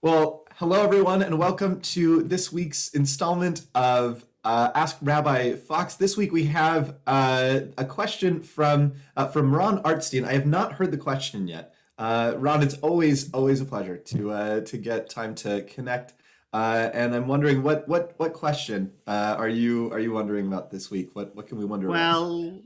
Well, hello everyone, and welcome to this week's installment of Ask Rabbi Fox. This week we have a question from Ron Artstein. I have not heard the question yet. Ron, it's always a pleasure to get time to connect. And I'm wondering what question are you wondering about this week? What can we wonder about?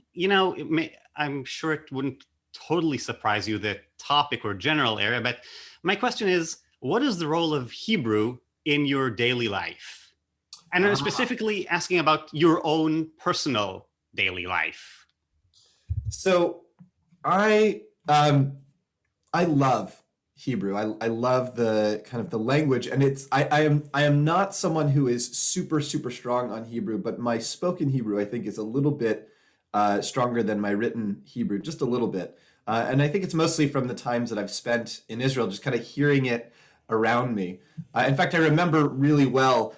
I'm sure it wouldn't totally surprise you, the topic or general area, but my question is, what is the role of Hebrew in your daily life? And I'm Ah, specifically asking about your own personal daily life. so I um, I love Hebrew. I love the kind of the language, and I am not someone who is super strong on Hebrew, but my spoken Hebrew I think is a little bit stronger than my written Hebrew, just a little bit. And I think it's mostly from the times that I've spent in Israel, just kind of hearing it around me. In fact, I remember really well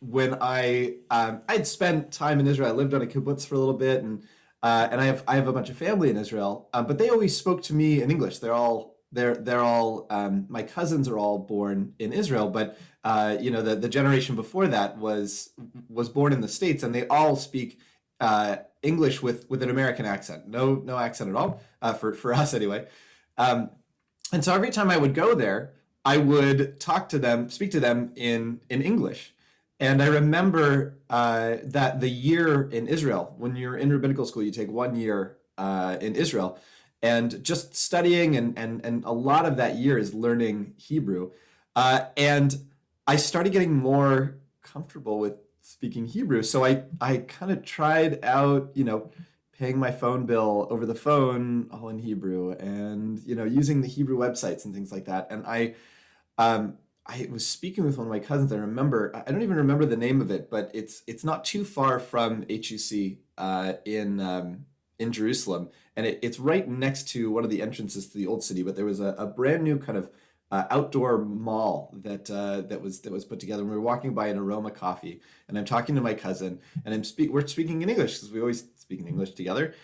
when I'd spent time in Israel. I lived on a kibbutz for a little bit, and I have a bunch of family in Israel, but they always spoke to me in English. They're all my cousins are all born in Israel, but the generation before that was born in the States, and they all speak English with an American accent. No accent at all for us anyway. Um, and so every time I would go there, I would speak to them in English. And I remember that the year in Israel, when you're in rabbinical school, you take 1 year in Israel, and just studying and a lot of that year is learning Hebrew. And I started getting more comfortable with speaking Hebrew. So I kind of tried out, paying my phone bill over the phone all in Hebrew, and using the Hebrew websites and things like that. And um I was speaking with one of my cousins. I don't even remember the name of it, but it's not too far from HUC in Jerusalem, and it's right next to one of the entrances to the old city. But there was a brand new kind of outdoor mall that was put together. And we were walking by an Aroma Coffee, and I'm talking to my cousin, and we're speaking in English because we always speak in English together.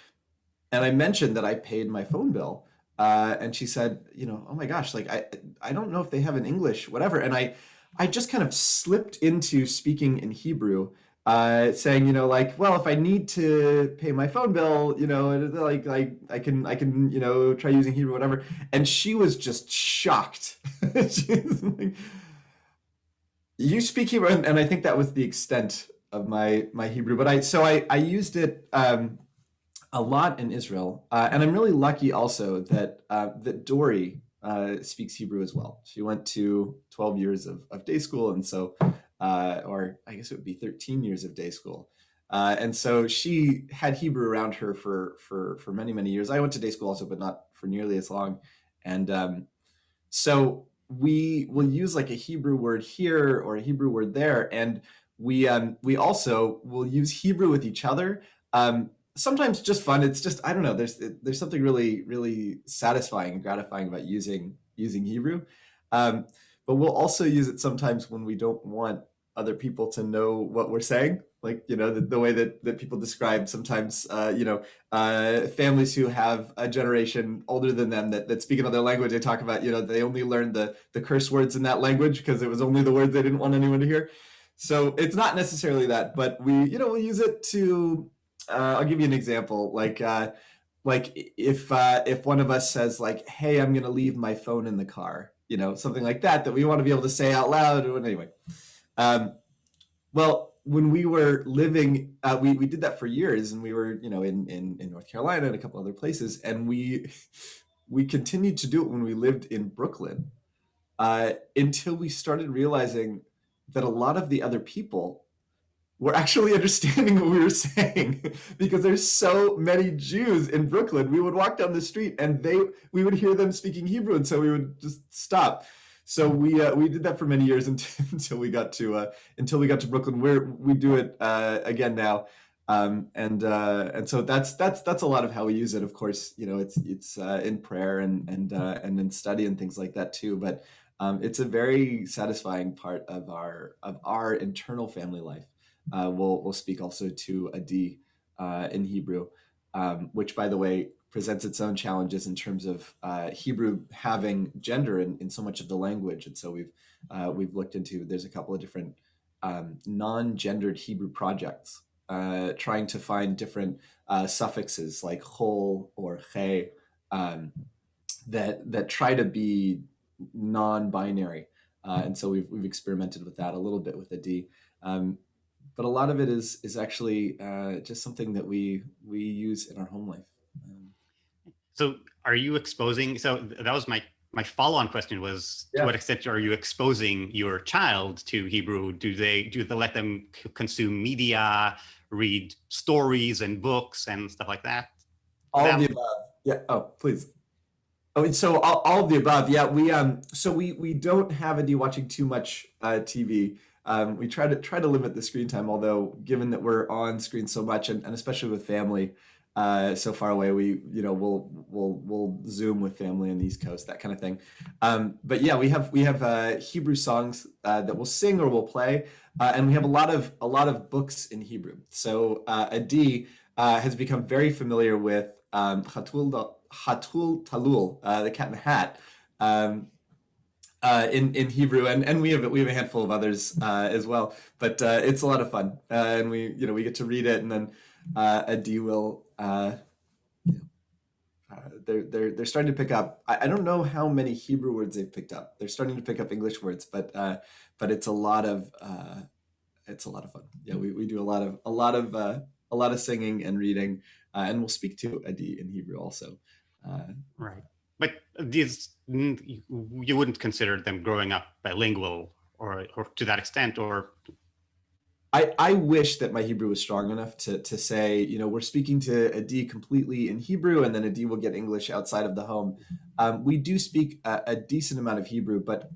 And I mentioned that I paid my phone bill, and she said, "Oh my gosh, like I don't know if they have an English whatever." And I just kind of slipped into speaking in Hebrew, saying, like, well, if I need to pay my phone bill, like I can try using Hebrew, whatever. And she was just shocked. She's like, "You speak Hebrew," and I think that was the extent of my Hebrew. But I used it a lot in Israel, and I'm really lucky also that Dory speaks Hebrew as well. She went to 12 years of day school, and so, or I guess it would be 13 years of day school, and so she had Hebrew around her for many years. I went to day school also, but not for nearly as long, and so we will use like a Hebrew word here or a Hebrew word there, and we also will use Hebrew with each other. Sometimes just fun. It's just, I don't know. There's something really satisfying and gratifying about using Hebrew. Um, but we'll also use it sometimes when we don't want other people to know what we're saying. Like, the way that people describe sometimes, families who have a generation older than them that speak another language. They talk about, they only learned the curse words in that language because it was only the words they didn't want anyone to hear. So it's not necessarily that, but we'll use it to. I'll give you an example. Like if one of us says like, "Hey, I'm gonna leave my phone in the car," something like that we want to be able to say out loud. Anyway, um, well, when we were living, we did that for years, and we were, in North Carolina and a couple other places, and we continued to do it when we lived in Brooklyn, until we started realizing that a lot of the other people were actually understanding what we were saying because there's so many Jews in Brooklyn. We would walk down the street, and we would hear them speaking Hebrew, and so we would just stop. So we did that for many years until we got to Brooklyn, where we do it again now. And so that's a lot of how we use it. Of course, it's in prayer and in study and things like that too. But it's a very satisfying part of our internal family life. We'll speak also to Adi in Hebrew, which, by the way, presents its own challenges in terms of Hebrew having gender in so much of the language. And so we've looked into, there's a couple of different non-gendered Hebrew projects trying to find different suffixes like chol or che that try to be non-binary. And so we've experimented with that a little bit with the D. But a lot of it is actually just something that we use in our home life. So are you exposing, so that was my follow-on question was, to Yeah. what extent are you exposing your child to Hebrew? Do they let them consume media, read stories and books and stuff like that? All of the above. Yeah. Oh, please. Oh, and so all of the above. Yeah. So we don't have Adi watching too much TV. We try to limit the screen time, although given that we're on screen so much, and especially with family so far away, we'll Zoom with family on the East Coast, that kind of thing. But yeah, we have Hebrew songs that we'll sing or we'll play, and we have a lot of books in Hebrew. So Adi has become very familiar with Hatul Talul, the Cat in the Hat. In Hebrew, and we have a handful of others as well. But it's a lot of fun, and we get to read it, and then Adi will. They're starting to pick up. I don't know how many Hebrew words they've picked up. They're starting to pick up English words, but it's a lot of fun. Yeah, we do a lot of singing and reading, and we'll speak to Adi in Hebrew also. Right. But these, you wouldn't consider them growing up bilingual or to that extent, or? I wish that my Hebrew was strong enough to say, we're speaking to Adi completely in Hebrew, and then Adi will get English outside of the home. We do speak a decent amount of Hebrew, but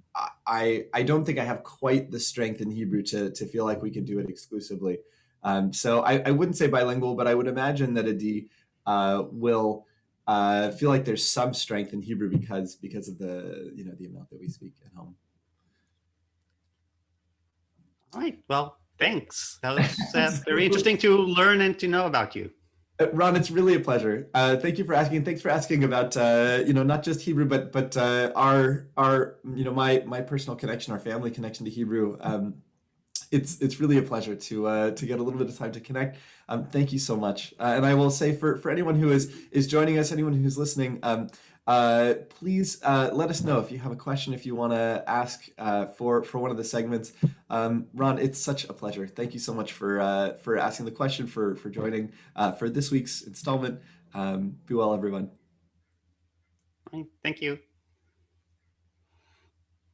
I don't think I have quite the strength in Hebrew to feel like we could do it exclusively. So I wouldn't say bilingual, but I would imagine that Adi will feel like there's some strength in Hebrew because of the the amount that we speak at home. All right. Well, thanks. That was very interesting to learn and to know about you. Ron, it's really a pleasure. Thank you for asking. Thanks for asking about not just Hebrew, but our my personal connection, our family connection to Hebrew. It's really a pleasure to get a little bit of time to connect. Thank you so much. And I will say for anyone who is joining us, anyone who's listening, please let us know if you have a question, if you want to ask for one of the segments. Ron, it's such a pleasure. Thank you so much for asking the question, for joining for this week's installment. Be well, everyone. Thank you.